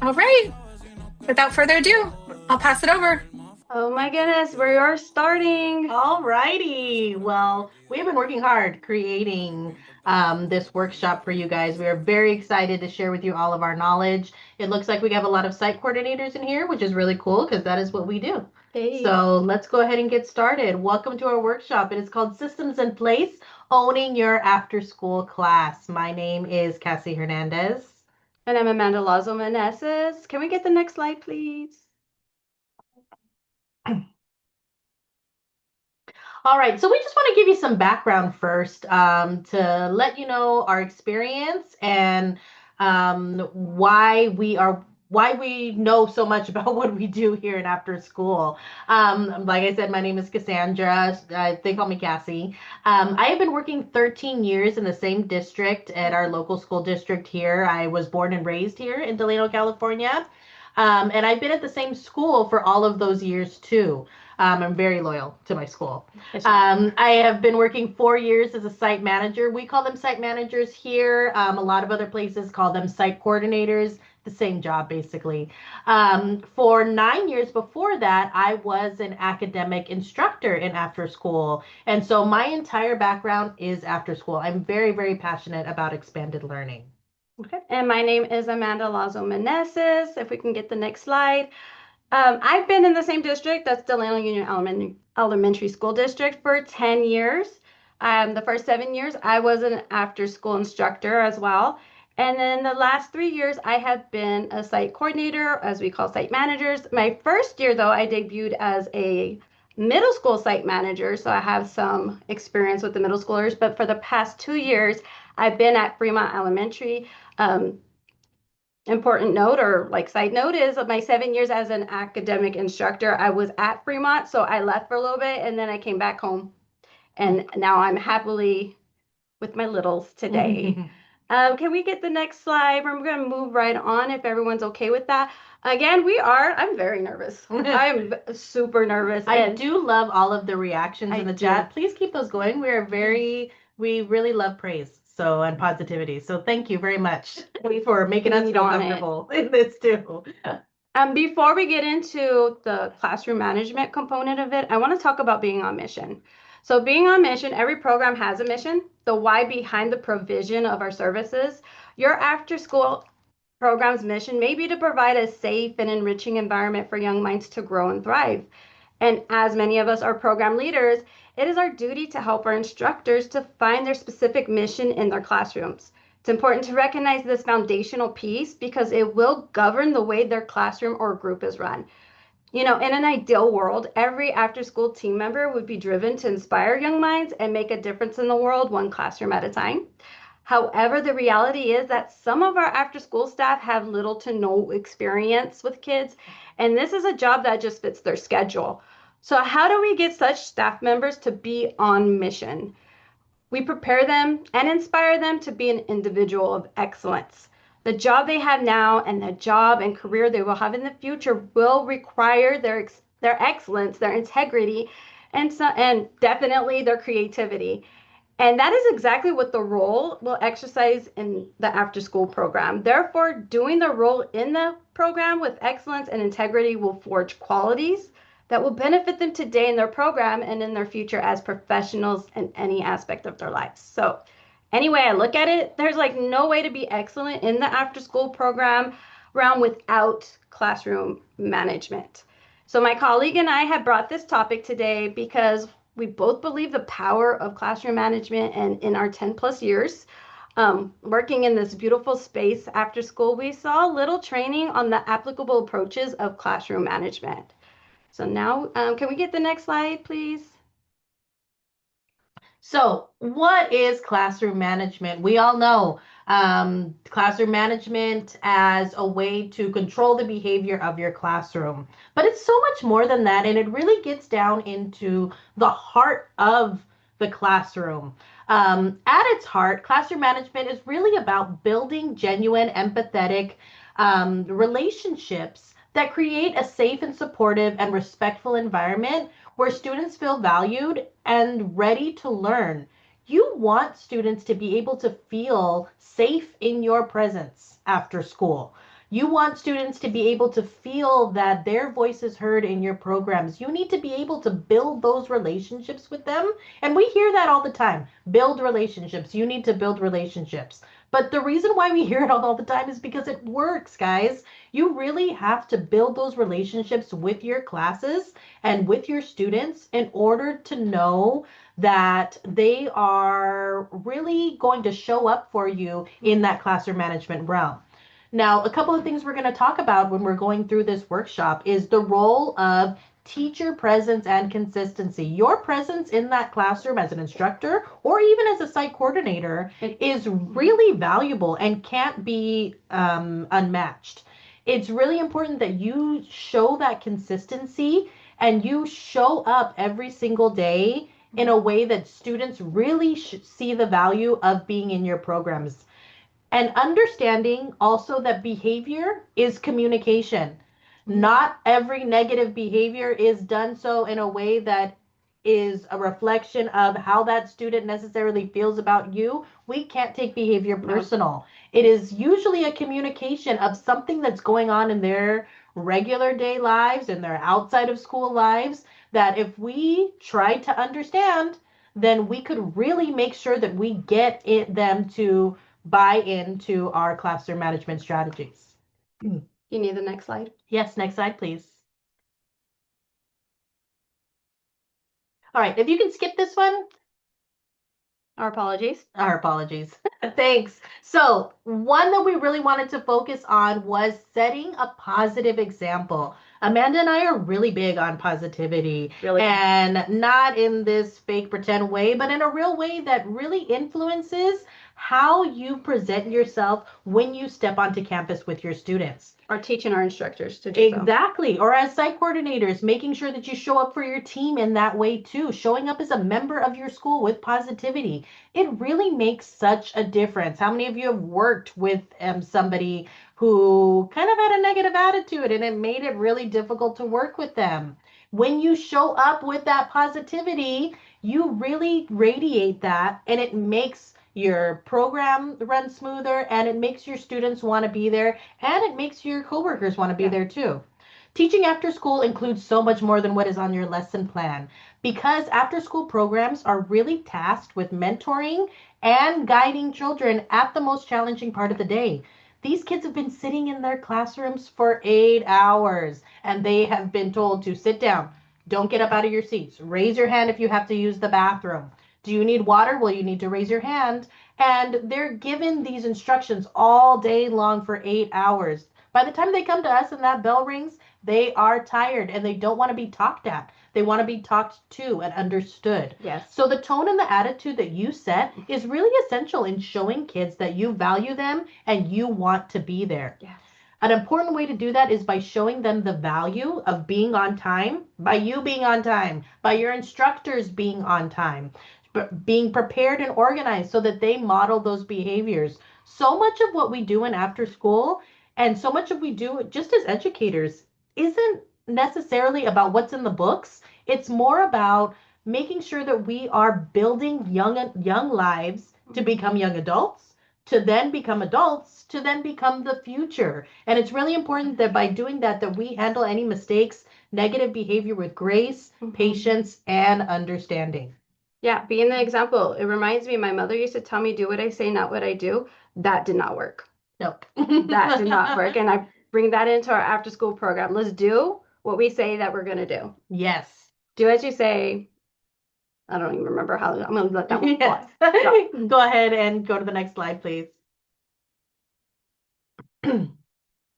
All right. Without further ado, I'll pass it over. Oh my goodness, we are starting. All righty. Well, we have been working hard creating this workshop for you guys. We are very excited to share with you all of our knowledge. It looks like we have a lot of site coordinators in here, which is really cool because that is what we do. Hey. So let's go ahead and get started. Welcome to our workshop. It is called Systems in Place, Owning Your After School Class. My name is Cassie Hernandez. And I'm Amanda Lazo-Meneses. Can we get the next slide, please? All right, so we just want to give you some background first to let you know our experience and why we know so much about what we do here in after school. Like I said, my name is Cassandra. They call me Cassie. I have been working 13 years in the same district at our local school district here. I was born and raised here in Delano, California. And I've been at the same school for all of those years too. I'm very loyal to my school. Yes, I have been working 4 years as a site manager. We call them site managers here. A lot of other places call them site coordinators. The same job, basically. For 9 years before that, I was an academic instructor in after school. And so my entire background is after school. I'm very, very passionate about expanded learning. Okay. And my name is Amanda Lazo-Meneses. If we can get the next slide. I've been in the same district, that's Delano Union Elementary School District, for 10 years. The first 7 years, I was an after-school instructor as well. And then the last 3 years, I have been a site coordinator, as we call site managers. My first year, though, I debuted as a middle school site manager, so I have some experience with the middle schoolers. But for the past 2 years, I've been at Fremont Elementary. Important note or like side note is of my 7 years as an academic instructor, I was at Fremont, so I left for a little bit and then I came back home. And now I'm happily with my littles today. Can we get the next slide? We're going to move right on if everyone's okay with that. Again, I'm very nervous. I'm super nervous. I do love all of the reactions in the do. chat. Please keep those going. We really love praise and positivity. So thank you very much for making us feel comfortable in this too. Before we get into the classroom management component of it, I want to talk about being on mission. So being on mission, every program has a mission, the why behind the provision of our services. Your after school program's mission may be to provide a safe and enriching environment for young minds to grow and thrive. And as many of us are program leaders, it is our duty to help our instructors to find their specific mission in their classrooms. It's important to recognize this foundational piece because it will govern the way their classroom or group is run. You know, in an ideal world, every after school team member would be driven to inspire young minds and make a difference in the world one classroom at a time. However, the reality is that some of our after school staff have little to no experience with kids, and this is a job that just fits their schedule. So how do we get such staff members to be on mission? We prepare them and inspire them to be an individual of excellence. The job they have now and the job and career they will have in the future will require their excellence, their integrity, and definitely their creativity. And that is exactly what the role will exercise in the after school program. Therefore, doing the role in the program with excellence and integrity will forge qualities that will benefit them today in their program and in their future as professionals in any aspect of their lives. So anyway, I look at it, there's like no way to be excellent in the after school program realm without classroom management. So my colleague and I have brought this topic today because we both believe the power of classroom management, and in our 10 plus years working in this beautiful space after school, we saw little training on the applicable approaches of classroom management. So now, can we get the next slide, please? So, what is classroom management? We all know classroom management as a way to control the behavior of your classroom. But it's so much more than that, and it really gets down into the heart of the classroom. At its heart, classroom management is really about building genuine, empathetic relationships that create a safe and supportive and respectful environment where students feel valued and ready to learn. You want students to be able to feel safe in your presence after school. You want students to be able to feel that their voice is heard in your programs. You need to be able to build those relationships with them. And we hear that all the time. Build relationships. You need to build relationships. But the reason why we hear it all the time is because it works, guys. You really have to build those relationships with your classes and with your students in order to know that they are really going to show up for you in that classroom management realm. Now, a couple of things we're going to talk about when we're going through this workshop is the role of teacher presence and consistency. Your presence in that classroom as an instructor or even as a site coordinator is really valuable and can't be unmatched. It's really important that you show that consistency and you show up every single day in a way that students really see the value of being in your programs. And understanding also that behavior is communication. Not every negative behavior is done so in a way that is a reflection of how that student necessarily feels about you. We can't take behavior personal. It is usually a communication of something that's going on in their regular day lives and their outside of school lives that if we try to understand, then we could really make sure that we get them to buy into our classroom management strategies. You need the next slide? Yes, next slide, please. All right, if you can skip this one. Our apologies. Our apologies. Thanks. So, one that we really wanted to focus on was setting a positive example. Amanda and I are really big on positivity. Really? And not in this fake pretend way, but in a real way that really influences how you present yourself when you step onto campus with your students. Or teaching our instructors to do Exactly. Or as site coordinators, making sure that you show up for your team in that way too. Showing up as a member of your school with positivity. It really makes such a difference. How many of you have worked with somebody who kind of had a negative attitude and it made it really difficult to work with them? When you show up with that positivity, you really radiate that and it makes your program run smoother and it makes your students want to be there and it makes your coworkers want to be there too. Teaching after school includes so much more than what is on your lesson plan because after school programs are really tasked with mentoring and guiding children at the most challenging part of the day. These kids have been sitting in their classrooms for 8 hours and they have been told to sit down. Don't get up out of your seats. Raise your hand if you have to use the bathroom. Do you need water? Well, you need to raise your hand. And they're given these instructions all day long for 8 hours. By the time they come to us and that bell rings, they are tired and they don't want to be talked at. They want to be talked to and understood. Yes. So the tone and the attitude that you set is really essential in showing kids that you value them and you want to be there. Yes. An important way to do that is by showing them the value of being on time, by you being on time, by your instructors being on time, being prepared and organized so that they model those behaviors. So much of what we do in after school and so much of we do just as educators isn't necessarily about what's in the books. It's more about making sure that we are building young lives to become young adults, to then become adults, to then become the future. And it's really important that by doing that, that we handle any mistakes, negative behavior with grace, patience, and understanding. Yeah, being the example. It reminds me, my mother used to tell me, do what I say, not what I do. That did not work. Nope. That did not work. And I bring that into our after school program. Let's do what we say that we're going to do. Yes. Do as you say. I don't even remember how. I'm going to let that one Yes. Go ahead and go to the next slide, please.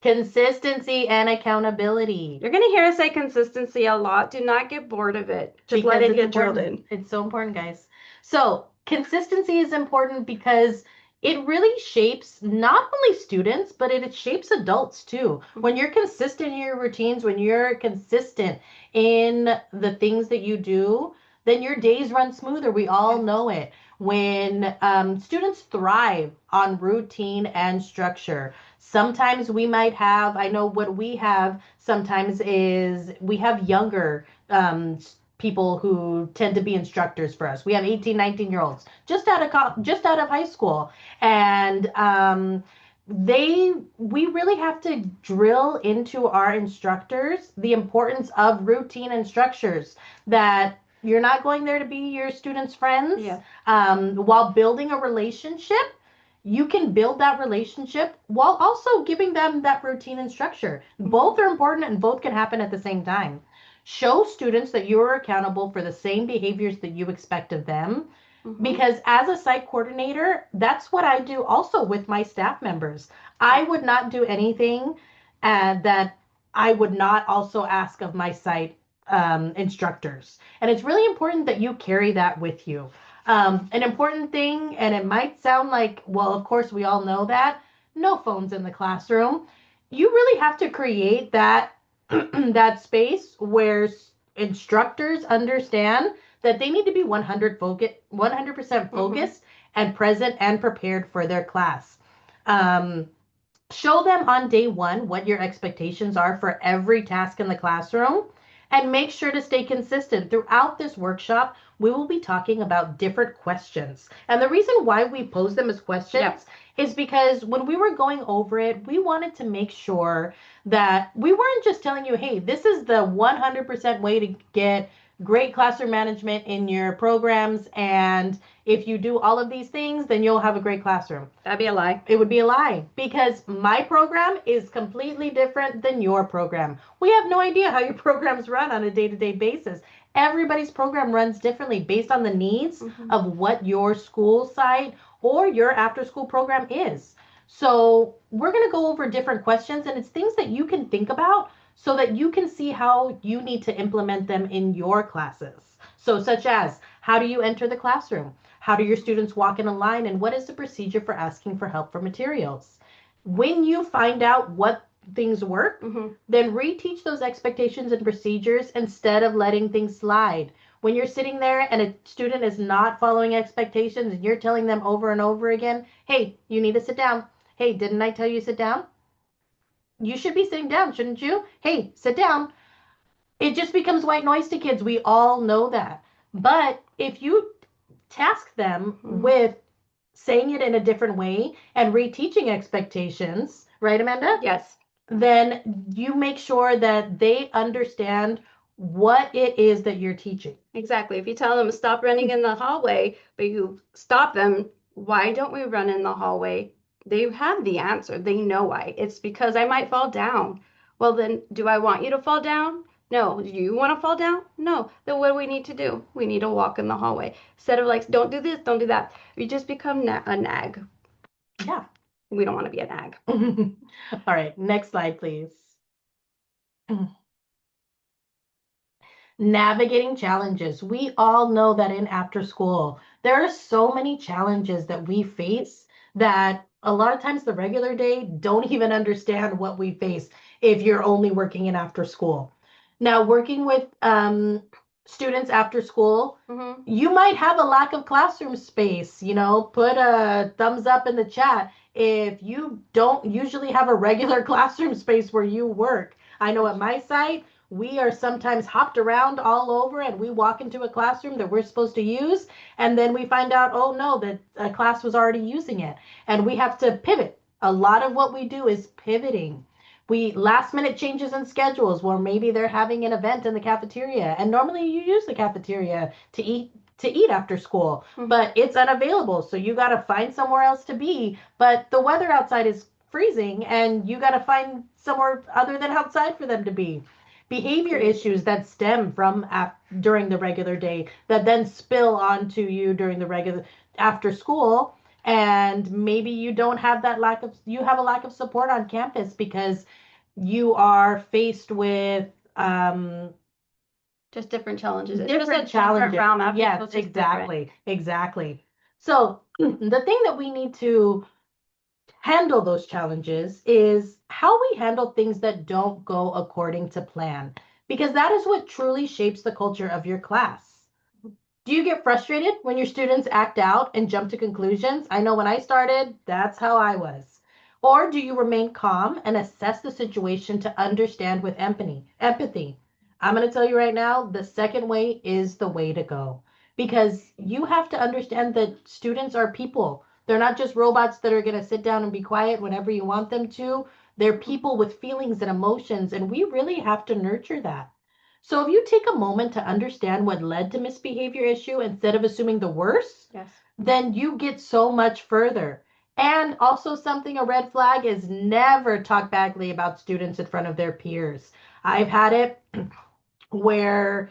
Consistency and accountability. You're going to hear us say consistency a lot. Do not get bored of it. Just let it get drilled in. It's so important, guys. So consistency is important because it really shapes not only students, but it shapes adults too. When you're consistent in your routines, when you're consistent in the things that you do, then your days run smoother. We all know it. When students thrive on routine and structure, sometimes we might have, I know what we have sometimes is we have younger people who tend to be instructors for us. We have 18, 19-year-olds just out of high school. And we really have to drill into our instructors the importance of routine and structures, that you're not going there to be your students' friends. Yeah. While building a relationship, you can build that relationship while also giving them that routine and structure. Both are important and both can happen at the same time. Show students that you are accountable for the same behaviors that you expect of them. Because as a site coordinator, that's what I do also with my staff members. I would not do anything that I would not also ask of my site instructors. And it's really important that you carry that with you. An important thing, and it might sound like, well, of course, we all know that, no phones in the classroom. You really have to create that that space where instructors understand that they need to be 100% focused and present and prepared for their class. Show them on day one what your expectations are for every task in the classroom, and make sure to stay consistent. Throughout this workshop, we will be talking about different questions. And the reason why we pose them as questions is because when we were going over it, we wanted to make sure that we weren't just telling you, hey, this is the 100% way to get great classroom management in your programs, and if you do all of these things, then you'll have a great classroom. That'd be a lie. It would be a lie, because my program is completely different than your program. We have no idea how your programs run on a day-to-day basis. Everybody's program runs differently based on the needs of what your school site or your after-school program is. So we're going to go over different questions, and it's things that you can think about so that you can see how you need to implement them in your classes. So such as, how do you enter the classroom? How do your students walk in a line? And what is the procedure for asking for help for materials? When you find out what things work, then reteach those expectations and procedures instead of letting things slide. When you're sitting there and a student is not following expectations and you're telling them over and over again, hey, you need to sit down. Hey, didn't I tell you to sit down? You should be sitting down, shouldn't you? Hey, sit down. It just becomes white noise to kids. We all know that. But if you task them with saying it in a different way and reteaching expectations, right, Amanda? Yes. Then you make sure that they understand what it is that you're teaching. Exactly. If you tell them stop running in the hallway, but you stop them, why don't we run in the hallway? They have the answer. They know why. It's because I might fall down. Well, then, do I want you to fall down? No. Do you want to fall down? No. Then what do we need to do? We need to walk in the hallway. Instead of like, don't do this, don't do that. You just become a nag. Yeah. We don't want to be a nag. All right. Next slide, please. Navigating challenges. We all know that in after school, there are so many challenges that we face that a lot of times the regular day don't even understand what we face if you're only working in after school. Now, working with students after school, you might have a lack of classroom space. You know, put a thumbs up in the chat if you don't usually have a regular classroom space where you work. I know at my site, we are sometimes hopped around all over, and we walk into a classroom that we're supposed to use, and then we find out, oh no, that a class was already using it, and we have to pivot. A lot of what we do is pivoting. We last minute changes in schedules where maybe they're having an event in the cafeteria, and normally you use the cafeteria to eat after school, but it's unavailable, so you got to find somewhere else to be, but the weather outside is freezing and you got to find somewhere other than outside for them to be. Behavior issues that stem from during the regular day that then spill onto you during the regular after school, and maybe you don't have you have a lack of support on campus because you are faced with just different challenges. Different challenges. Yes, exactly. So the thing that we need to handle those challenges is how we handle things that don't go according to plan, because that is what truly shapes the culture of your class. Do you get frustrated when your students act out and jump to conclusions? I know when I started, that's how I was. Or do you remain calm and assess the situation to understand with empathy? I'm going to tell you right now, the second way is the way to go because you have to understand that students are people. They're not just robots that are going to sit down and be quiet whenever you want them to. They're people with feelings and emotions, and we really have to nurture that. So if you take a moment to understand what led to misbehavior issue instead of assuming the worst, Yes. then you get so much further. And also something a red flag is never talk badly about students in front of their peers. I've had it where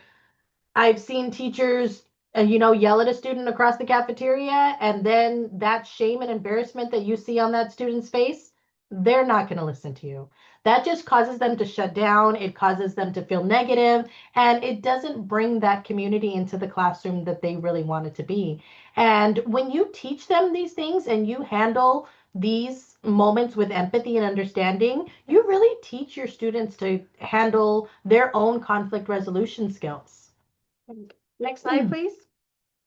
I've seen teachers, yell at a student across the cafeteria, and then that shame and embarrassment that you see on that student's face, they're not going to listen to you. That just causes them to shut down. It causes them to feel negative, and it doesn't bring that community into the classroom that they really want it to be. And when you teach them these things and you handle these moments with empathy and understanding, you really teach your students to handle their own conflict resolution skills. Next slide, please.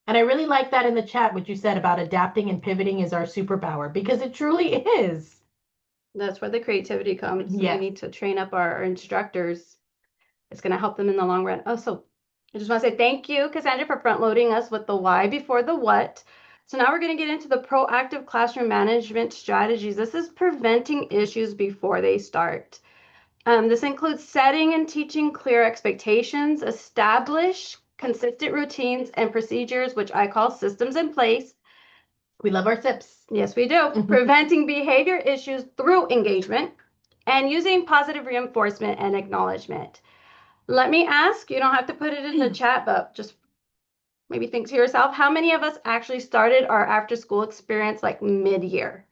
And I really like that in the chat, what you said about adapting and pivoting is our superpower, because it truly is. That's where the creativity comes. Yes. We need to train up our instructors. It's going to help them in the long run. Oh, so I just want to say thank you, Cassandra, for front loading us with the why before the what. So now we're going to get into the proactive classroom management strategies. This is preventing issues before they start. This includes setting and teaching clear expectations, establish consistent routines and procedures, which I call systems in place. We love our SIPs. Yes, we do. Preventing behavior issues through engagement and using positive reinforcement and acknowledgement. Let me ask, you don't have to put it in the chat, but just maybe think to yourself, how many of us actually started our after school experience like mid-year?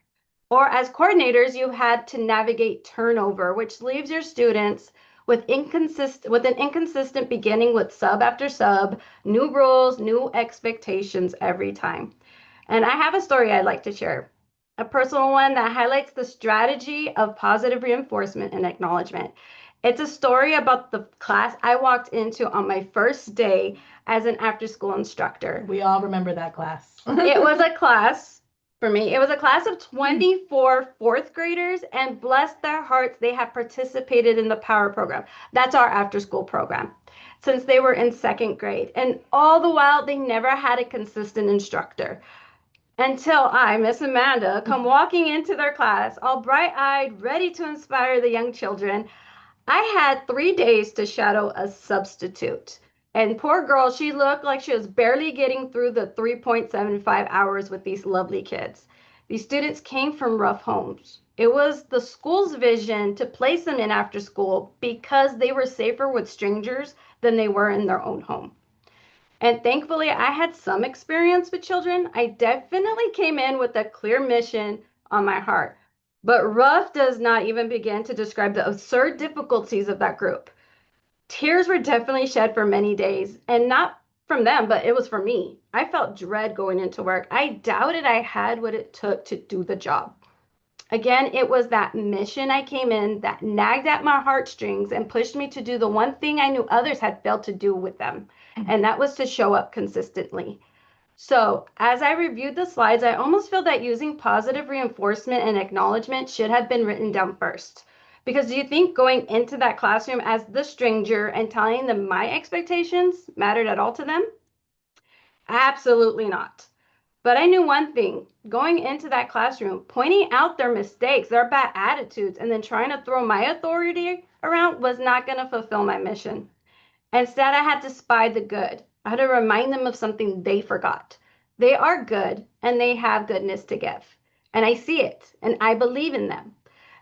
Or as coordinators, you had to navigate turnover, which leaves your students with an inconsistent beginning with sub after sub, new rules, new expectations every time. And I have a story I'd like to share, a personal one that highlights the strategy of positive reinforcement and acknowledgement. It's a story about the class I walked into on my first day as an after school instructor. We all remember that class. It was a class, for me, it was a class of 24 fourth graders, and bless their hearts, they have participated in the Power program. That's our after school program since they were in second grade. And all the while, they never had a consistent instructor until I, Miss Amanda, come walking into their class, all bright-eyed, ready to inspire the young children. I had 3 days to shadow a substitute. And poor girl, she looked like she was barely getting through the 3.75 hours with these lovely kids. These students came from rough homes. It was the school's vision to place them in after school because they were safer with strangers than they were in their own home. And thankfully, I had some experience with children. I definitely came in with a clear mission on my heart. But rough does not even begin to describe the absurd difficulties of that group. Tears were definitely shed for many days, and not from them, but it was for me. I felt dread going into work. I doubted I had what it took to do the job. Again, it was that mission I came in that nagged at my heartstrings and pushed me to do the one thing I knew others had failed to do with them, and that was to show up consistently. So, as I reviewed the slides, I almost feel that using positive reinforcement and acknowledgement should have been written down first. Because do you think going into that classroom as the stranger and telling them my expectations mattered at all to them? Absolutely not. But I knew one thing, going into that classroom, pointing out their mistakes, their bad attitudes, and then trying to throw my authority around was not going to fulfill my mission. Instead, I had to spy the good. I had to remind them of something they forgot. They are good and they have goodness to give. And I see it and I believe in them.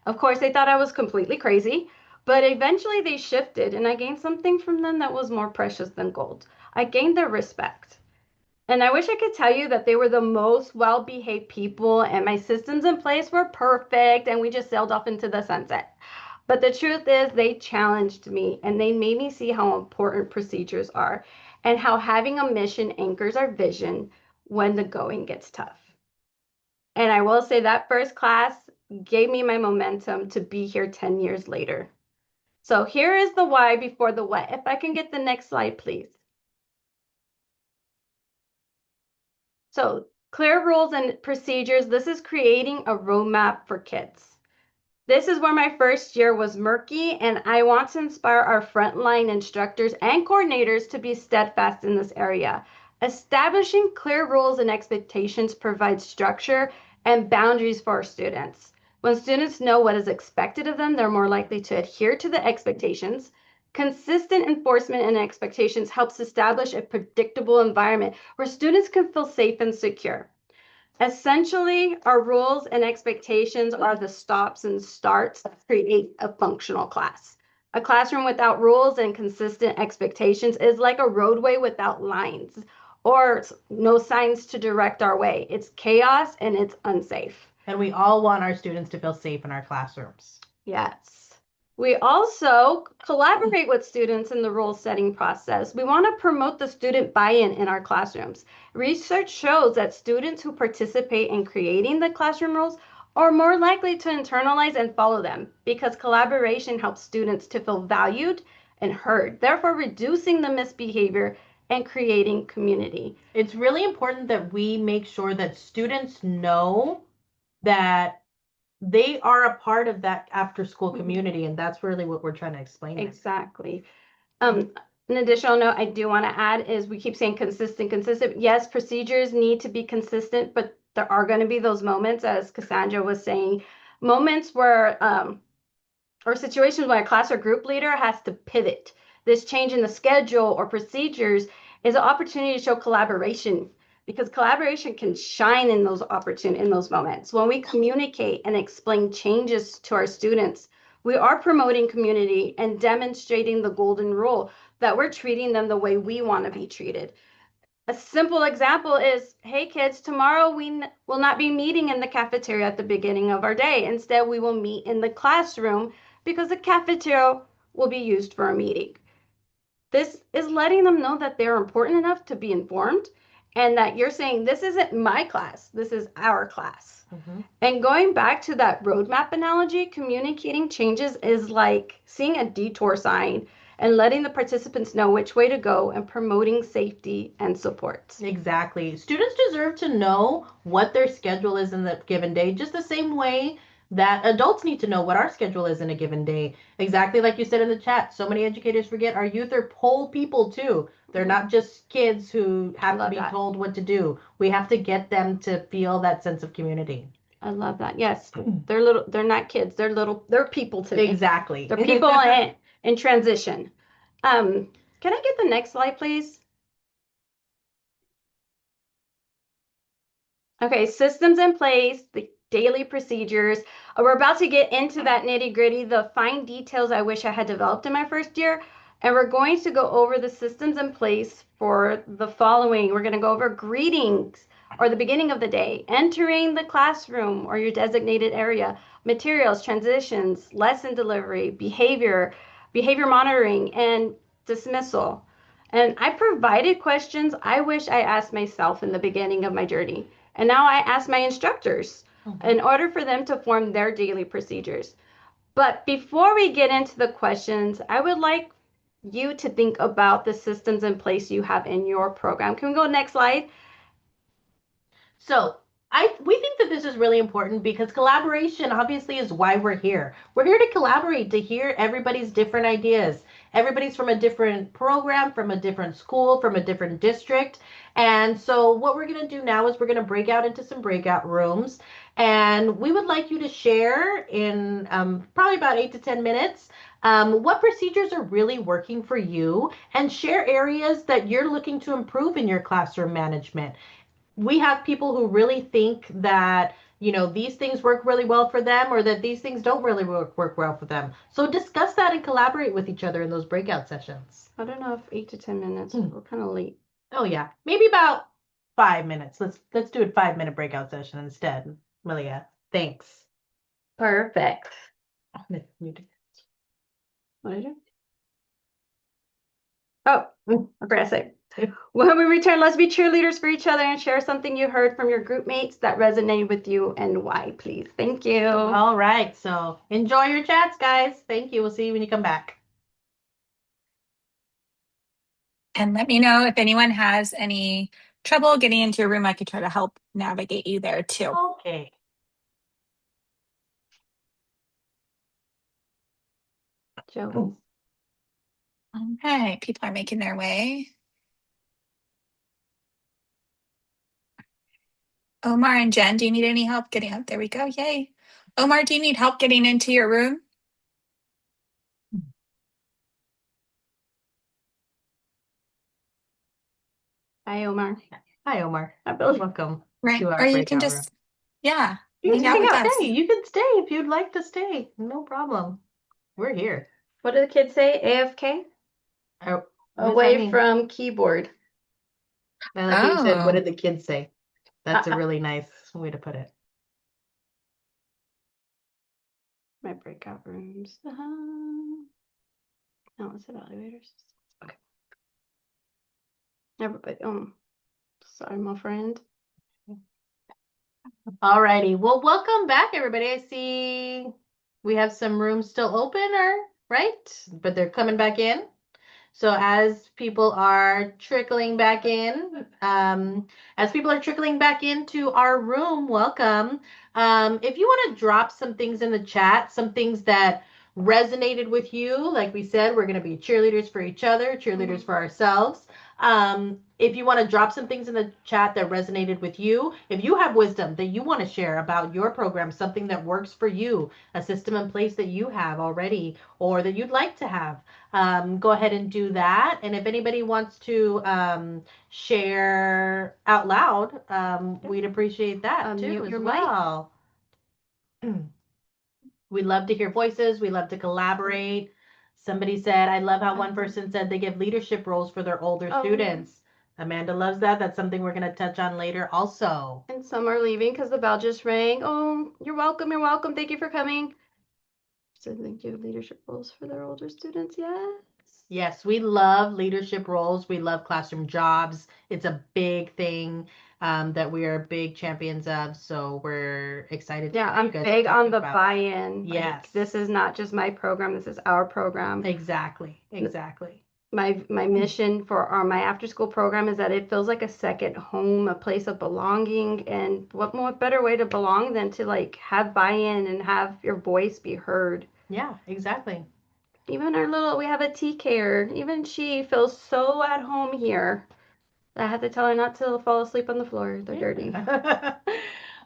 Of course, they thought I was completely crazy, but eventually they shifted and I gained something from them that was more precious than gold. I gained their respect. And I wish I could tell you that they were the most well-behaved people and my systems in place were perfect and we just sailed off into the sunset. But the truth is they challenged me and they made me see how important procedures are and how having a mission anchors our vision when the going gets tough. And I will say that first class gave me my momentum to be here 10 years later. So here is the why before the what. If I can get the next slide, please. So clear rules and procedures. This is creating a roadmap for kids. This is where my first year was murky, and I want to inspire our frontline instructors and coordinators to be steadfast in this area. Establishing clear rules and expectations provides structure and boundaries for our students. When students know what is expected of them, they're more likely to adhere to the expectations. Consistent enforcement and expectations helps establish a predictable environment where students can feel safe and secure. Essentially, our rules and expectations are the stops and starts that create a functional class. A classroom without rules and consistent expectations is like a roadway without lines or no signs to direct our way. It's chaos and it's unsafe. And we all want our students to feel safe in our classrooms. Yes. We also collaborate with students in the rule setting process. We want to promote the student buy-in in our classrooms. Research shows that students who participate in creating the classroom rules are more likely to internalize and follow them because collaboration helps students to feel valued and heard, therefore reducing the misbehavior and creating community. It's really important that we make sure that students know that they are a part of that after school community, and that's really what we're trying to explain. Exactly. An additional note I do want to add is we keep saying consistent. Yes, procedures need to be consistent, but there are going to be those moments, as Cassandra was saying, moments where or situations where a class or group leader has to pivot. This change in the schedule or procedures is an opportunity to show collaboration because collaboration can shine in those moments. When we communicate and explain changes to our students, we are promoting community and demonstrating the golden rule that we're treating them the way we want to be treated. A simple example is, hey kids, tomorrow we will not be meeting in the cafeteria at the beginning of our day. Instead, we will meet in the classroom because the cafeteria will be used for a meeting. This is letting them know that they're important enough to be informed and that you're saying, this isn't my class, this is our class. Mm-hmm. And going back to that roadmap analogy, communicating changes is like seeing a detour sign and letting the participants know which way to go and promoting safety and support. Exactly. Students deserve to know what their schedule is in the given day, just the same way that adults need to know what our schedule is in a given day. Exactly like you said in the chat, so many educators forget our youth are whole people too. They're not just kids who have to be told what to do. We have to get them to feel that sense of community. I love that. Yes, they're not kids. They're people to me. Exactly. They're people in transition. Can I get the next slide, please? Okay, systems in place, the daily procedures. We're about to get into that nitty-gritty, the fine details I wish I had developed in my first year. And we're going to go over the systems in place for the following. We're going to go over greetings or the beginning of the day, entering the classroom or your designated area, materials, transitions, lesson delivery, behavior monitoring, and dismissal. And I provided questions I wish I asked myself in the beginning of my journey. And now I ask my instructors in order for them to form their daily procedures. But before we get into the questions, I would like you to think about the systems in place you have in your program. Can we go next slide? So we think that this is really important because collaboration obviously is why we're here. We're here to collaborate, to hear everybody's different ideas. Everybody's from a different program, from a different school, from a different district. And so what we're going to do now is we're going to break out into some breakout rooms. And we would like you to share in probably about 8 to 10 minutes what procedures are really working for you and share areas that you're looking to improve in your classroom management. We have people who really think that, you know, these things work really well for them or that these things don't really work well for them. So discuss that and collaborate with each other in those breakout sessions. I don't know if 8 to 10 minutes. We're kind of late. Oh, yeah.Maybe about 5 minutes. Let's do a 5-minute breakout session instead. Malia, thanks. Perfect. What did I do? Oh, I forgot to say. When we return, let's be cheerleaders for each other and share something you heard from your group mates that resonated with you and why, please. Thank you. All right. So enjoy your chats, guys. Thank you. We'll see you when you come back. And let me know if anyone has any trouble getting into your room. I could try to help navigate you there too. Okay. Joe. All right, people are making their way. Omar and Jen, do you need any help getting up? There we go. Yay. Omar, do you need help getting into your room? Hi, Omar. Hi, Omar. Hi, Bill. Welcome Right. to our Or you breakout can room. just, yeah, You can hang out hang with out. us. Hey, you can stay if you'd like to stay. No problem. We're here. What do the kids say? AFK? What does that Away mean? from keyboard. I like what you said. What Oh, did the kids say? That's a really nice way to put it. My breakout rooms. No, it's evaluators. Okay. Everybody. Sorry, my friend. Alrighty. Well, welcome back, everybody. I see we have some rooms still open, right? But they're coming back in. So as people are trickling back in, into our room, welcome. If you want to drop some things in the chat, some things that resonated with you, like we said, we're going to be cheerleaders for each other, cheerleaders for ourselves. If you want to drop some things in the chat that resonated with you, if you have wisdom that you want to share about your program, something that works for you, a system in place that you have already or that you'd like to have, go ahead and do that. And if anybody wants to share out loud, we'd appreciate that too as well. We love to hear voices. We love to collaborate. Somebody said, I love how one person said they give leadership roles for their older students. Amanda loves that. That's something we're going to touch on later also. And some are leaving because the bell just rang. Oh, you're welcome. You're welcome. Thank you for coming. So they give leadership roles for their older students. Yes. Yes, we love leadership roles. We love classroom jobs. It's a big thing that we are big champions of. So we're excited. Yeah, I'm big on the buy-in. Yes. Like, this is not just my program. This is our program. Exactly. My mission for my after school program is that it feels like a second home, a place of belonging. And what more better way to belong than to like have buy-in and have your voice be heard. Yeah, exactly. Even we have a TKer, even she feels so at home here. I had to tell her not to fall asleep on the floor. They're dirty.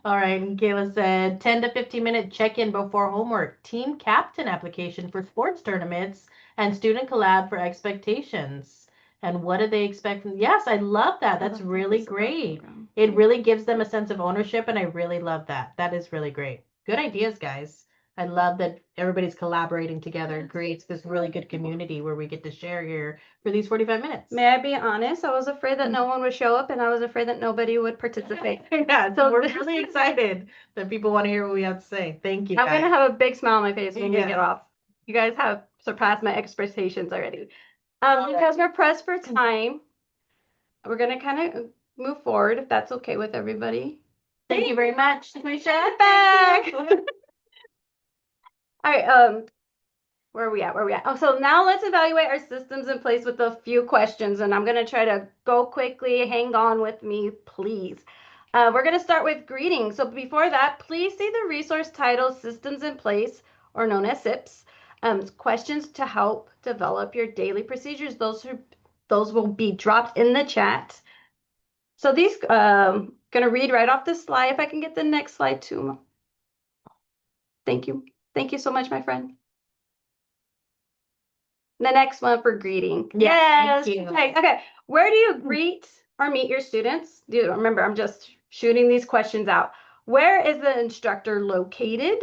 All right, and Kayla said 10 to 15-minute check-in before homework, team captain application for sports tournaments, and student collab for expectations. And what do they expect? Yes, I love that. That's really great. It really gives them a sense of ownership, and I really love that. That is really great. Good ideas, guys. I love that everybody's collaborating together and creates this really good community where we get to share here for these 45 minutes. May I be honest? I was afraid that no one would show up and I was afraid that nobody would participate. Yeah, so we're really excited that people want to hear what we have to say. Thank you, I'm guys. going to have a big smile on my face when we get off. You guys have surpassed my expectations already. Because we're pressed for time, we're going to kind of move forward if that's okay with everybody. Thank you very much. Back. All right, where are we at? Oh, so now let's evaluate our systems in place with a few questions, and I'm going to try to go quickly. Hang on with me, please. We're going to start with greetings. So before that, please see the resource title Systems in Place, or known as SIPs, questions to help develop your daily procedures. Those will be dropped in the chat. So these, going to read right off the slide. If I can get the next slide too. Thank you. Thank you so much, my friend. The next one for greeting. Yes. Thank you. Okay. Where do you greet or meet your students? Remember, I'm just shooting these questions out. Where is the instructor located?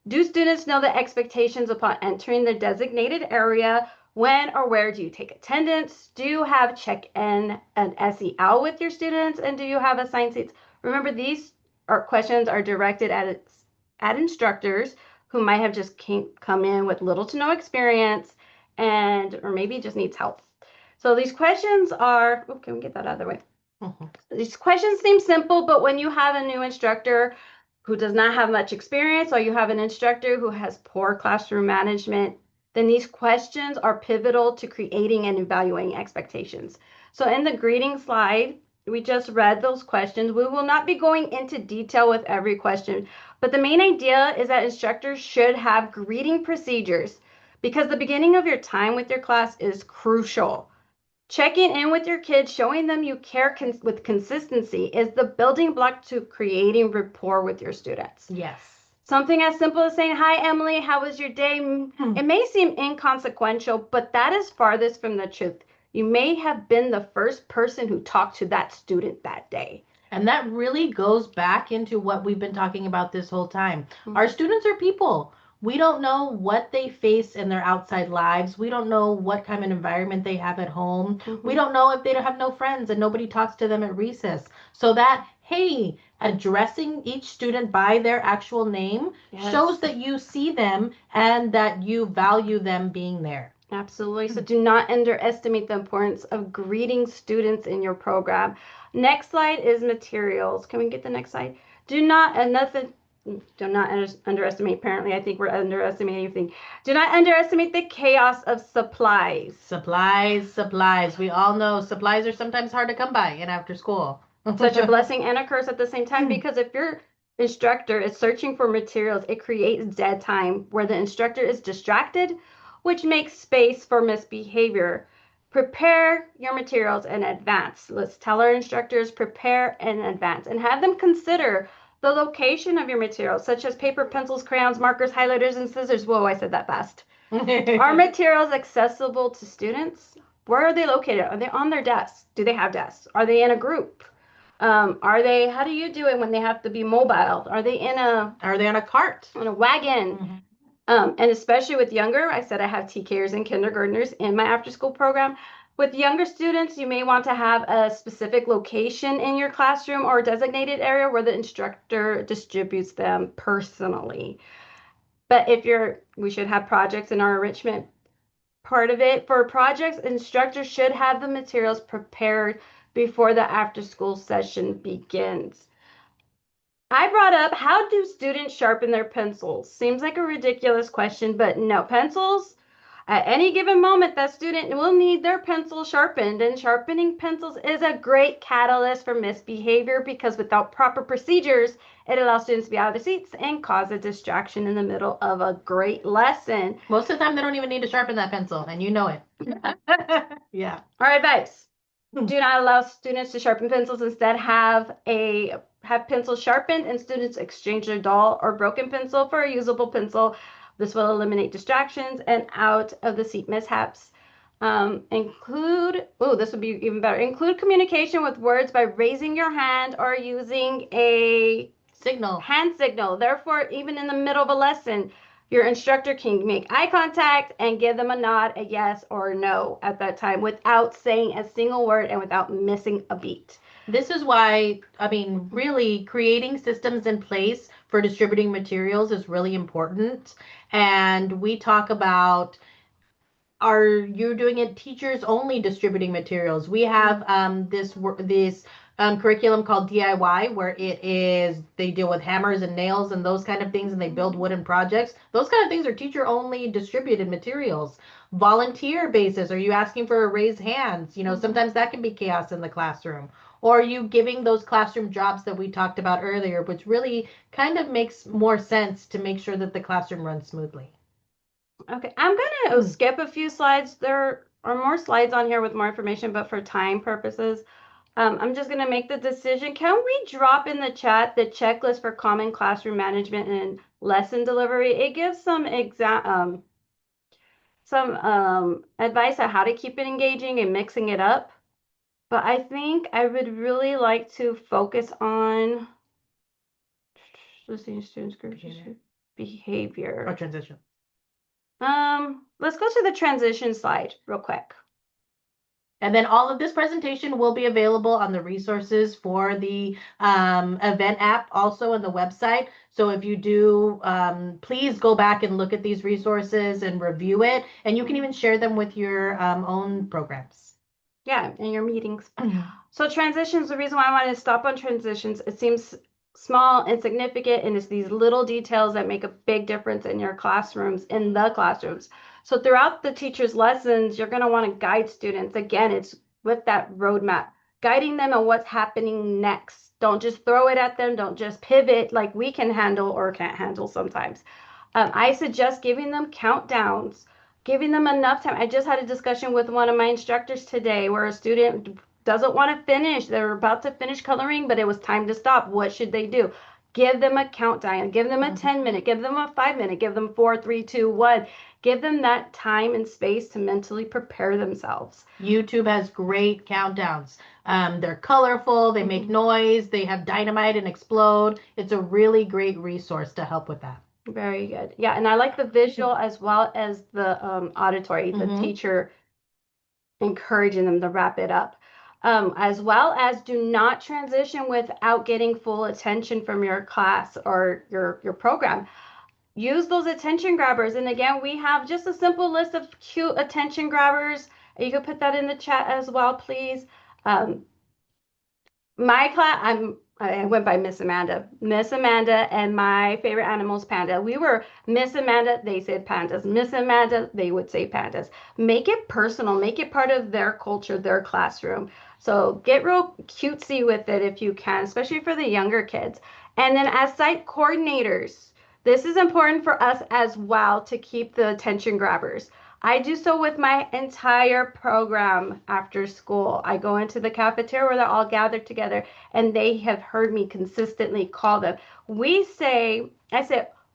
Do students know the expectations upon entering the designated area? When or where do you take attendance? Do you have check-in and SEL with your students? And do you have assigned seats? Remember, these questions are directed at instructors who might have just come in with little to no experience or maybe just needs help. So these questions are, can we get that out of the way? These questions seem simple, but when you have a new instructor who does not have much experience, or you have an instructor who has poor classroom management, then these questions are pivotal to creating and evaluating expectations. So in the greeting slide, we just read those questions. We will not be going into detail with every question, but the main idea is that instructors should have greeting procedures because the beginning of your time with your class is crucial. Checking in with your kids, showing them you care with consistency is the building block to creating rapport with your students. Yes. Something as simple as saying, "Hi, Emily, how was your day?" It may seem inconsequential, but that is farthest from the truth. You may have been the first person who talked to that student that day. And that really goes back into what we've been talking about this whole time. Our students are people. We don't know what they face in their outside lives. We don't know what kind of environment they have at home. We don't know if they don't have no friends and nobody talks to them at recess. So that, hey, addressing each student by their actual name shows that you see them and that you value them being there. Absolutely. So do not underestimate the importance of greeting students in your program. Next slide is materials. Can we get the next slide? Do not underestimate. Apparently, I think we're underestimating everything. Do not underestimate the chaos of supplies. Supplies. We all know supplies are sometimes hard to come by in after school. Such a blessing and a curse at the same time, because if your instructor is searching for materials, it creates dead time where the instructor is distracted, which makes space for misbehavior. Prepare your materials in advance. Let's tell our instructors, prepare in advance and have them consider the location of your materials, such as paper, pencils, crayons, markers, highlighters, and scissors. Whoa, I said that fast. Are materials accessible to students? Where are they located? Are they on their desks? Do they have desks? Are they in a group? How do you do it when they have to be mobile? Are they on a cart? On a wagon? And especially with younger, I said I have TKers and kindergartners in my after school program. With younger students, you may want to have a specific location in your classroom or a designated area where the instructor distributes them personally. But we should have projects in our enrichment part of it. For projects, instructors should have the materials prepared before the after school session begins. I brought up, how do students sharpen their pencils? Seems like a ridiculous question, but no, pencils, at any given moment, that student will need their pencil sharpened, and sharpening pencils is a great catalyst for misbehavior because without proper procedures, it allows students to be out of their seats and cause a distraction in the middle of a great lesson. Most of the time, they don't even need to sharpen that pencil, and you know it. Yeah. Our advice: do not allow students to sharpen pencils. Instead, have pencils sharpened and students exchange their dull or broken pencil for a usable pencil. This will eliminate distractions and out of the seat mishaps. This would be even better. Include communication with words by raising your hand or using a hand signal. Therefore, even in the middle of a lesson, your instructor can make eye contact and give them a nod, a yes or no at that time without saying a single word and without missing a beat. This is why, really creating systems in place for distributing materials is really important. And we talk about, are you doing it teachers only distributing materials? We have this curriculum called DIY, where they deal with hammers and nails and those kind of things, and they build wooden projects. Those kind of things are teacher only distributed materials. Volunteer basis, are you asking for a raised hands? Sometimes that can be chaos in the classroom. Or are you giving those classroom jobs that we talked about earlier, which really kind of makes more sense to make sure that the classroom runs smoothly. Okay, I'm going to skip a few slides. There are more slides on here with more information, but for time purposes, I'm just going to make the decision. Can we drop in the chat the checklist for common classroom management and lesson delivery? It gives some advice on how to keep it engaging and mixing it up. But I think I would really like to focus on listening to students' groups, behavior. Or transition. Let's go to the transition slide real quick. And then all of this presentation will be available on the resources for the event app, also on the website. So if you do, please go back and look at these resources and review it. And you can even share them with your own programs. Yeah, in your meetings. So transitions, the reason why I wanted to stop on transitions, it seems small, insignificant, and it's these little details that make a big difference in your classrooms, in the classrooms. So throughout the teacher's lessons, you're going to want to guide students. Again, it's with that roadmap, guiding them on what's happening next. Don't just throw it at them. Don't just pivot like we can handle or can't handle sometimes. I suggest giving them countdowns Giving them enough time. I just had a discussion with one of my instructors today where a student doesn't want to finish. They're about to finish coloring, but it was time to stop. What should they do? Give them a countdown. Give them a 10-minute. Give them a 5-minute. Give them 4, 3, 2, 1. Give them that time and space to mentally prepare themselves. YouTube has great countdowns. They're colorful, they make noise, they have dynamite and explode. It's a really great resource to help with that. Very good. Yeah, and I like the visual as well as the auditory, the teacher encouraging them to wrap it up. As well as do not transition without getting full attention from your class or your program. Use those attention grabbers. And again, we have just a simple list of cute attention grabbers. You can put that in the chat as well, please. My class, I went by Miss Amanda. Miss Amanda and my favorite animal is panda. We were Miss Amanda, they said pandas. Miss Amanda, they would say pandas. Make it personal. Make it part of their culture, their classroom. So get real cutesy with it if you can, especially for the younger kids. And then as site coordinators, this is important for us as well to keep the attention grabbers. I do so with my entire program after school. I go into the cafeteria where they're all gathered together and they have heard me consistently call them. I say,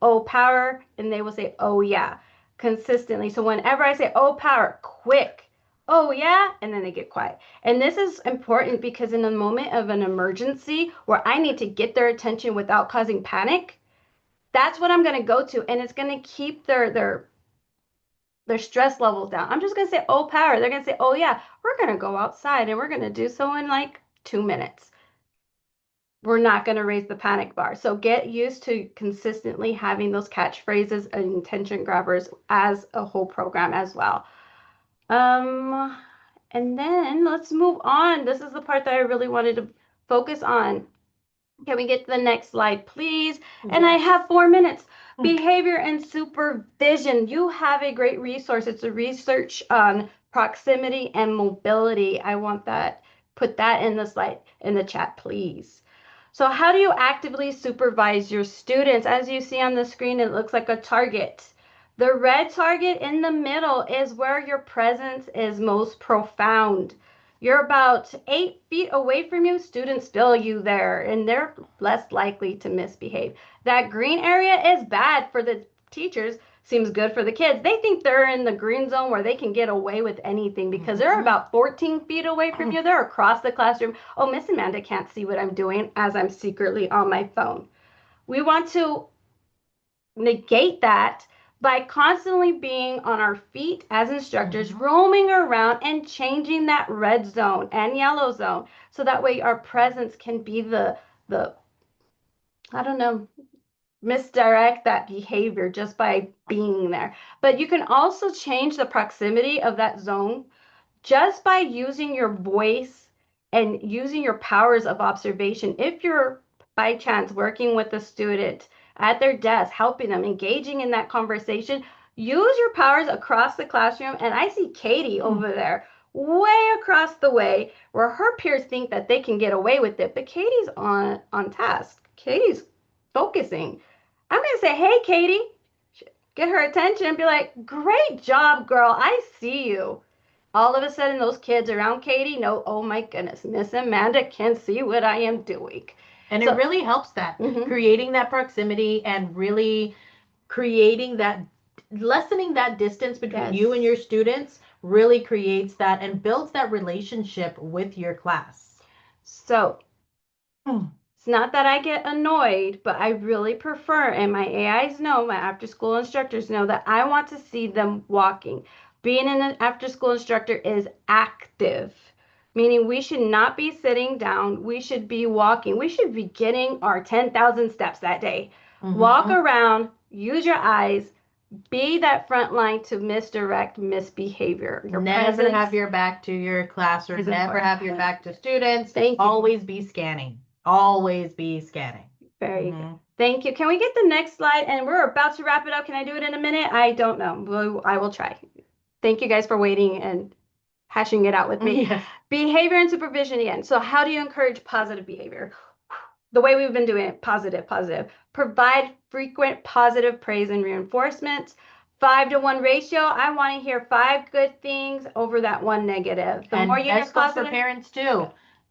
oh, power, and they will say, oh, yeah, consistently. So whenever I say, oh, power, quick, oh, yeah, and then they get quiet. And this is important because in a moment of an emergency where I need to get their attention without causing panic, that's what I'm going to go to. And it's going to keep their stress levels down. I'm just going to say, oh, power. They're going to say, oh, yeah, we're going to go outside and we're going to do so in like 2 minutes. We're not going to raise the panic bar. So get used to consistently having those catchphrases and attention grabbers as a whole program as well. And then let's move on. This is the part that I really wanted to focus on. Can we get to the next slide, please? And I have 4 minutes. Behavior and supervision. You have a great resource. It's a research on proximity and mobility. I want that. Put that in the slide, in the chat, please. So how do you actively supervise your students? As you see on the screen, it looks like a target. The red target in the middle is where your presence is most profound. You're about 8 feet away from you, students feel you there, and they're less likely to misbehave. That green area is bad for the teachers, seems good for the kids. They think they're in the green zone where they can get away with anything because they're about 14 feet away from you. They're across the classroom. Oh, Miss Amanda can't see what I'm doing as I'm secretly on my phone. We want to negate that by constantly being on our feet as instructors, roaming around and changing that red zone and yellow zone. So that way our presence can be I don't know, misdirect that behavior just by being there. But you can also change the proximity of that zone just by using your voice and using your powers of observation. If you're by chance working with a student at their desk, helping them, engaging in that conversation, use your powers across the classroom. And I see Katie over there, way across the way, where her peers think that they can get away with it, but Katie's on task. Katie's focusing. I'm going to say, hey, Katie, get her attention and be like, great job, girl. I see you. All of a sudden, those kids around Katie know, oh my goodness, Miss Amanda can see what I am doing. And it really helps that, creating that proximity and really creating that, lessening that distance between you and your students really creates that and builds that relationship with your class. So it's not that I get annoyed, but I really prefer, and my AIs know, my after school instructors know, that I want to see them walking. Being an after school instructor is active, meaning we should not be sitting down. We should be walking. We should be getting our 10,000 steps that day. Walk around, use your eyes, be that front line to misdirect misbehavior. Your never have your back to your class or never have your back to students. Always be scanning. Always be scanning. Very good. Thank you. Can we get the next slide? And we're about to wrap it up. Can I do it in a minute? I don't know. I will try. Thank you guys for waiting and hashing it out with me. Yes. Behavior and supervision again. So how do you encourage positive behavior? The way we've been doing it, positive. Provide frequent positive praise and reinforcement. 5-to-1 ratio. I want to hear 5 good things over that 1 negative. The more And you hear this goes for positive, parents too.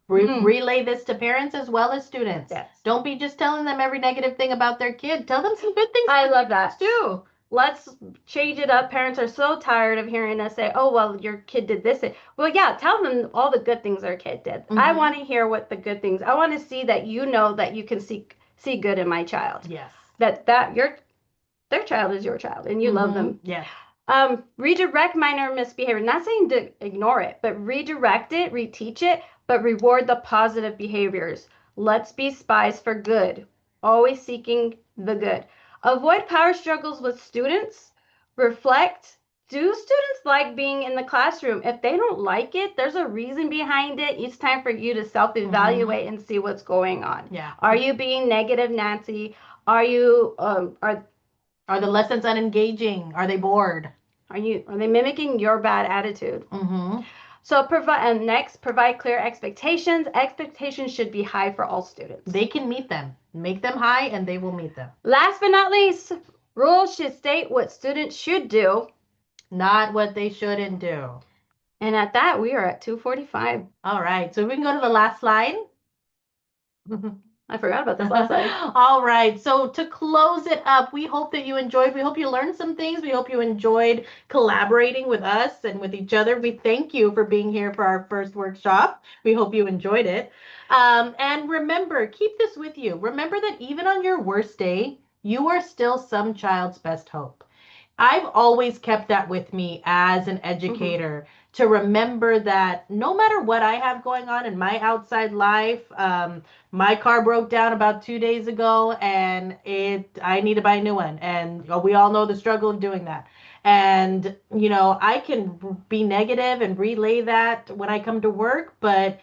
Mm. Relay this to parents as well as students. Yes. Don't be just telling them every negative thing about their kid. Tell them some good things I about love their that. kids too. Let's change it up. Parents are so tired of hearing us say, "Oh, well, your kid did this." Well, yeah, tell them all the good things their kid did. I Mhm. want to hear what the good things. I want to see that you know that you can see good in my child. Yes. That their child is your child and you love them. Yes. Redirect minor misbehavior. Not saying to ignore it, but redirect it, reteach it, but reward the positive behaviors. Let's be spies for good, always seeking the good. Avoid power struggles with students. Reflect. Do students like being in the classroom? If they don't like it, there's a reason behind it. It's time for you to self-evaluate and see what's going on. Yeah. Are you being negative, Nancy? Are you Are the lessons unengaging? Are they bored? are they mimicking your bad attitude? So provide clear expectations. Expectations should be high for all students. They can meet them. Make them high and they will meet them. Last but not least, rules should state what students should do, not what they shouldn't do. And at that, we are at 2:45. All right, so we can go to the last slide. I forgot about this last slide. All right, so to close it up, we hope that you enjoyed. We hope you learned some things. We hope you enjoyed collaborating with us and with each other. We thank you for being here for our first workshop. We hope you enjoyed it. And remember, keep this with you. Remember that even on your worst day, you are still some child's best hope. I've always kept that with me as an educator to remember that no matter what I have going on in my outside life, my car broke down about 2 days ago and I need to buy a new one. And we all know the struggle of doing that. And, I can be negative and relay that when I come to work, but,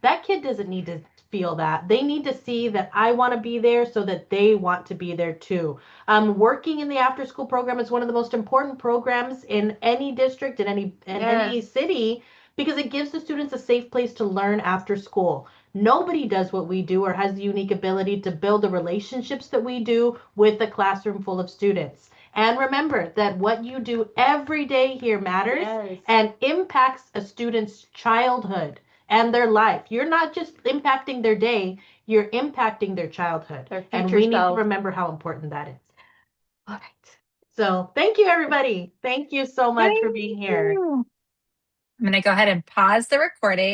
that kid doesn't need to feel that. They need to see that I want to be there so that they want to be there too. Working in the after school program is one of the most important programs in any district, in any city, because it gives the students a safe place to learn after school. Nobody does what we do or has the unique ability to build the relationships that we do with a classroom full of students. And remember that what you do every day here matters and impacts a student's childhood and their life. You're not just impacting their day, you're impacting their childhood. And we need to remember how important that is. All right. So thank you, everybody. Thank you so much for being here. I'm going to go ahead and pause the recording.